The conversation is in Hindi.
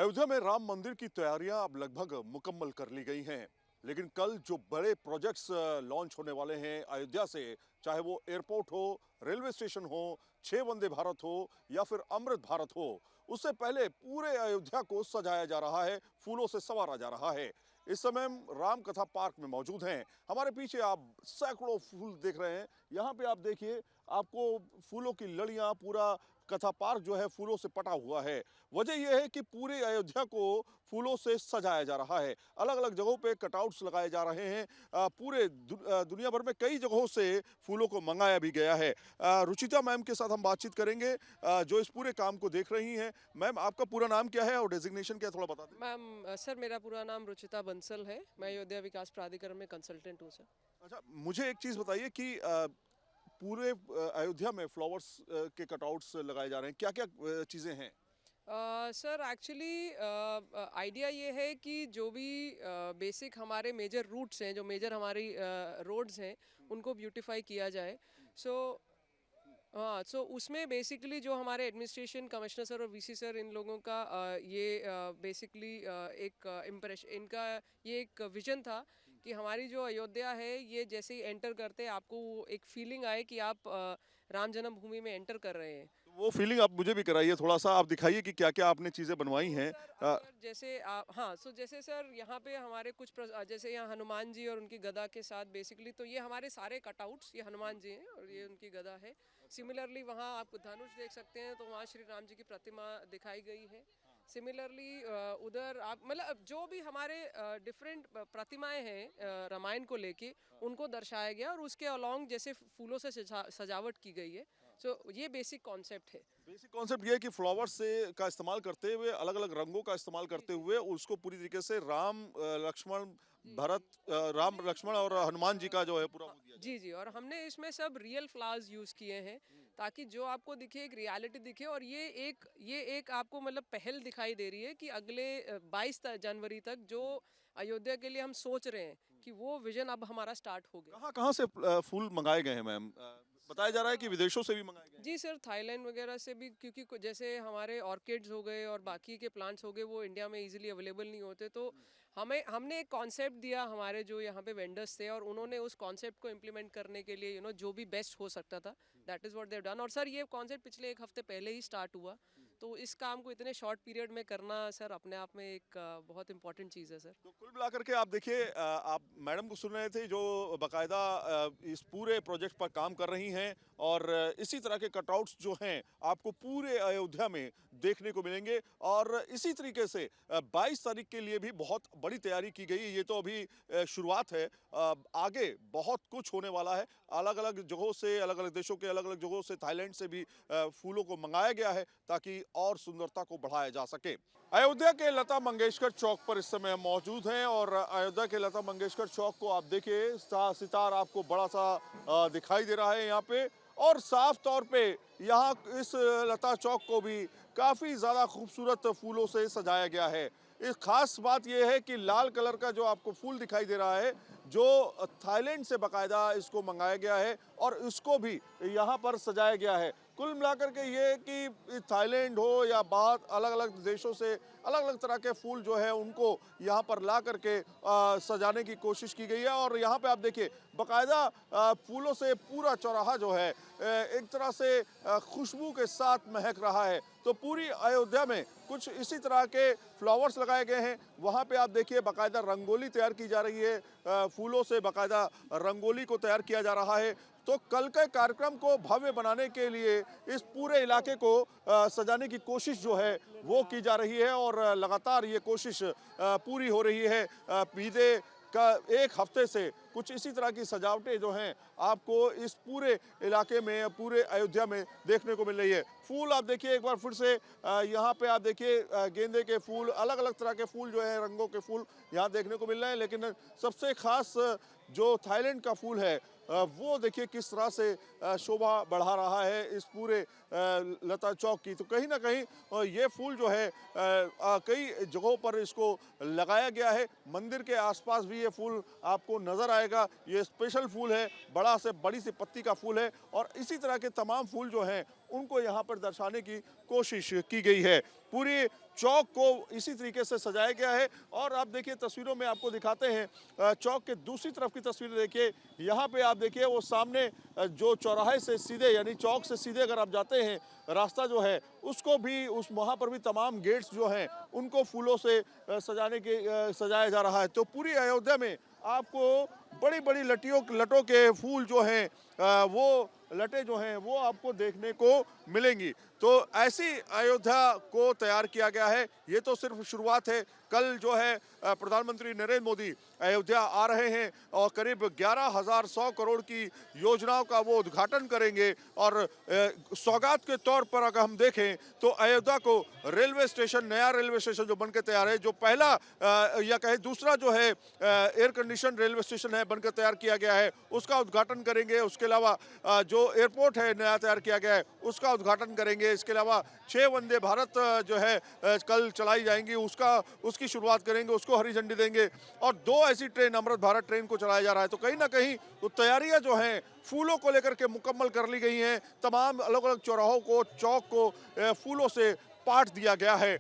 अयोध्या में राम मंदिर की तैयारियां अब लगभग मुकम्मल कर ली गई हैं। लेकिन कल जो बड़े प्रोजेक्ट्स लॉन्च होने वाले हैं अयोध्या से, चाहे वो एयरपोर्ट हो, रेलवे स्टेशन हो, 6 वंदे भारत हो या फिर अमृत भारत हो, उससे पहले पूरे अयोध्या को सजाया जा रहा है, फूलों से संवारा जा रहा है। इस समय हम राम कथा पार्क में मौजूद हैं। हमारे पीछे आप सैकड़ों फूल देख रहे हैं। यहाँ पे आप देखिए, आपको फूलों की लड़ियां, पूरा कथा पार्क जो है फूलों से पटा हुआ है। वजह यह है कि पूरे अयोध्या को फूलों से सजाया जा रहा है। अलग अलग जगहों पे कटआउट्स लगाए जा रहे हैं। दुनिया भर में कई जगहों से फूलों को मंगाया भी गया है। रुचिता मैम के साथ हम बातचीत करेंगे, जो इस पूरे काम को देख रही हैं। मैम, आपका पूरा नाम क्या है और डेजिग्नेशन क्या है, थोड़ा बता दें। मैम सर, मेरा पूरा नाम रुचिता बंसल है। मैं अयोध्या विकास प्राधिकरण में कंसल्टेंट हूँ सर। अच्छा, मुझे एक चीज़ बताइए कि पूरे अयोध्या में फ्लावर्स के कटआउट्स लगाए जा रहे हैं, क्या क्या चीज़ें हैं? सर एक्चुअली आइडिया ये है कि जो भी बेसिक हमारे मेजर रूट्स हैं, जो मेजर हमारी रोड्स हैं, उनको ब्यूटीफाई किया जाए। सो हाँ, सो उसमें बेसिकली जो हमारे एडमिनिस्ट्रेशन कमिश्नर सर और वीसी सर, इन लोगों का ये बेसिकली एक इम्प्रेशन, इनका ये एक विजन था कि हमारी जो अयोध्या है, ये जैसे ही एंटर करते आपको वो एक फीलिंग आए कि आप राम जन्मभूमि में एंटर कर रहे हैं। वो फीलिंग आप मुझे भी कराइए, थोड़ा-सा आप दिखाइए कि क्या-क्या आपने चीज़ें बनवाई हैं। सर अगर जैसे हाँ, सो जैसे सर यहाँ पे हमारे कुछ जैसे यहाँ हनुमान जी और उनकी गदा के साथ बेसिकली, तो ये हमारे सारे कटआउट्स, ये हनुमान जी हैं और ये उनकी गदा है। सिमिलरली वहाँ आप धनुष देख सकते हैं, तो वहाँ श्री राम जी की प्रतिमा दिखाई गई है। सिमिलरली उधर आप मतलब जो भी हमारे डिफरेंट प्रतिमाएं हैं रामायण को लेके, उनको दर्शाया गया और उसके अलोंग जैसे फूलों से सजावट की गई है। सो ये बेसिक कॉन्सेप्ट है। बेसिक कॉन्सेप्ट ये है कि फ्लावर्स से का इस्तेमाल करते हुए, अलग-अलग रंगों का इस्तेमाल करते हुए उसको पूरी तरीके से राम, लक्ष्मण, राम, लक्ष्मण और हनुमान जी का जो है पूरा वो दिया जाए। जी जी, और हमने इसमें सब रियल फ्लावर्स यूज किए हैं ताकि जो आपको दिखे एक रियलिटी दिखे। और ये एक आपको मतलब पहल दिखाई दे रही है कि अगले 22 जनवरी तक जो अयोध्या के लिए हम सोच रहे हैं कि वो विजन अब हमारा स्टार्ट हो गया। कहाँ-कहाँ से फूल मंगाए गए हैं मैम? बताया जा रहा है कि विदेशों से भी मंगाए गए हैं। जी सर, थाईलैंड वगैरह से भी, क्योंकि जैसे हमारे ऑर्किड्स हो गए और बाकी के प्लांट्स हो गए, वो इंडिया में इजीली अवेलेबल नहीं होते। तो हमने एक कॉन्सेप्ट दिया हमारे जो यहाँ पे वेंडर्स थे, और उन्होंने उस कॉन्सेप्ट को इम्प्लीमेंट करने के लिए जो भी बेस्ट हो सकता था, that is what they have done. और सर ये कॉन्सेप्ट पिछले 1 हफ्ते पहले ही स्टार्ट हुआ। तो इस काम को इतने शॉर्ट पीरियड में करना सर अपने आप में एक बहुत इंपॉर्टेंट चीज़ है सर। तो कुल मिलाकर के आप देखिए, आप मैडम को सुन रहे थे जो बाकायदा इस पूरे प्रोजेक्ट पर काम कर रही हैं, और इसी तरह के कटआउट्स जो हैं आपको पूरे अयोध्या में देखने को मिलेंगे। और इसी तरीके से 22 तारीख के लिए भी बहुत बड़ी तैयारी की गई है। ये तो अभी शुरुआत है, आगे बहुत कुछ होने वाला है। अलग अलग जगहों से, अलग अलग देशों के अलग अलग जगहों से, थाईलैंड से भी फूलों को मंगाया गया है ताकि और सुंदरता को बढ़ाया जा सके। अयोध्या के लता मंगेशकर चौक पर इस समय हम मौजूद हैं, और अयोध्या के लता मंगेशकर चौक को आप देखिए, सितार आपको बड़ा सा दिखाई दे रहा है यहाँ पे। और साफ तौर पे यहाँ इस लता चौक को भी काफ़ी ज़्यादा खूबसूरत फूलों से सजाया गया है। इस खास बात यह है कि लाल कलर का जो आपको फूल दिखाई दे रहा है, जो थाईलैंड से बाकायदा इसको मंगाया गया है और इसको भी यहाँ पर सजाया गया है। कुल मिलाकर के ये कि थाईलैंड हो या बाहर अलग अलग देशों से अलग अलग तरह के फूल जो है उनको यहाँ पर ला करके सजाने की कोशिश की गई है। और यहाँ पे आप देखिए, बाकायदा फूलों से पूरा चौराहा जो है एक तरह से खुशबू के साथ महक रहा है। तो पूरी अयोध्या में कुछ इसी तरह के फ्लावर्स लगाए गए हैं। वहाँ पे आप देखिए, बाकायदा रंगोली तैयार की जा रही है, फूलों से बाकायदा रंगोली को तैयार किया जा रहा है। तो कल के कार्यक्रम को भव्य बनाने के लिए इस पूरे इलाके को सजाने की कोशिश जो है वो की जा रही है, और लगातार ये कोशिश पूरी हो रही है। बीते का 1 हफ्ते से कुछ इसी तरह की सजावटें जो हैं आपको इस पूरे इलाके में, पूरे अयोध्या में देखने को मिल रही है। फूल आप देखिए एक बार फिर से, यहाँ पे आप देखिए गेंदे के फूल, अलग अलग तरह के फूल जो है, रंगों के फूल यहाँ देखने को मिल रहे हैं। लेकिन सबसे खास जो थाईलैंड का फूल है, वो देखिए किस तरह से शोभा बढ़ा रहा है इस पूरे लता चौक की। तो कहीं ना कहीं ये फूल जो है कई जगहों पर इसको लगाया गया है। मंदिर के आसपास भी ये फूल आपको नजर आएगा। जाएगा। ये स्पेशल फूल है, बड़ा से बड़ी सी पत्ती का फूल है और इसी तरह के तमाम फूल जो हैं उनको यहाँ पर दर्शाने की कोशिश की गई है। पूरी चौक को इसी तरीके से सजाया गया है और आप देखिए तस्वीरों में आपको दिखाते हैं चौक के दूसरी तरफ की तस्वीर देखिए। यहाँ पे आप देखिए वो सामने जो चौराहे से सीधे यानी चौक से सीधे अगर आप जाते हैं रास्ता जो है उसको भी उस वहाँ पर भी तमाम गेट्स जो हैं उनको फूलों से सजाया जा रहा है। तो पूरी अयोध्या में आपको बड़ी बड़ी लटों के फूल जो हैं वो लटें जो हैं वो आपको देखने को मिलेंगी। तो ऐसी अयोध्या को तैयार किया गया है। ये तो सिर्फ शुरुआत है। कल जो है प्रधानमंत्री नरेंद्र मोदी अयोध्या आ रहे हैं और करीब 11,100 करोड़ की योजनाओं का वो उद्घाटन करेंगे और सौगात के तौर पर अगर हम देखें तो अयोध्या को रेलवे स्टेशन, नया रेलवे स्टेशन जो बनकर तैयार है, जो पहला या कहे दूसरा जो है एयर कंडीशन रेलवे स्टेशन है बनकर तैयार किया गया है, उसका उद्घाटन करेंगे। उसके अलावा जो एयरपोर्ट है नया तैयार किया गया है उसका उद्घाटन करेंगे। इसके अलावा 6 वंदे भारत जो है कल चलाई जाएंगी, उसकी शुरुआत करेंगे, उसको हरी झंडी देंगे और 2 ऐसी ट्रेन अमृत भारत ट्रेन को चलाया जा रहा है। तो कहीं ना कहीं तो तैयारियां जो हैं फूलों को लेकर के मुकम्मल कर ली गई हैं। तमाम अलग अलग चौराहों को, चौक को फूलों से पाट दिया गया है।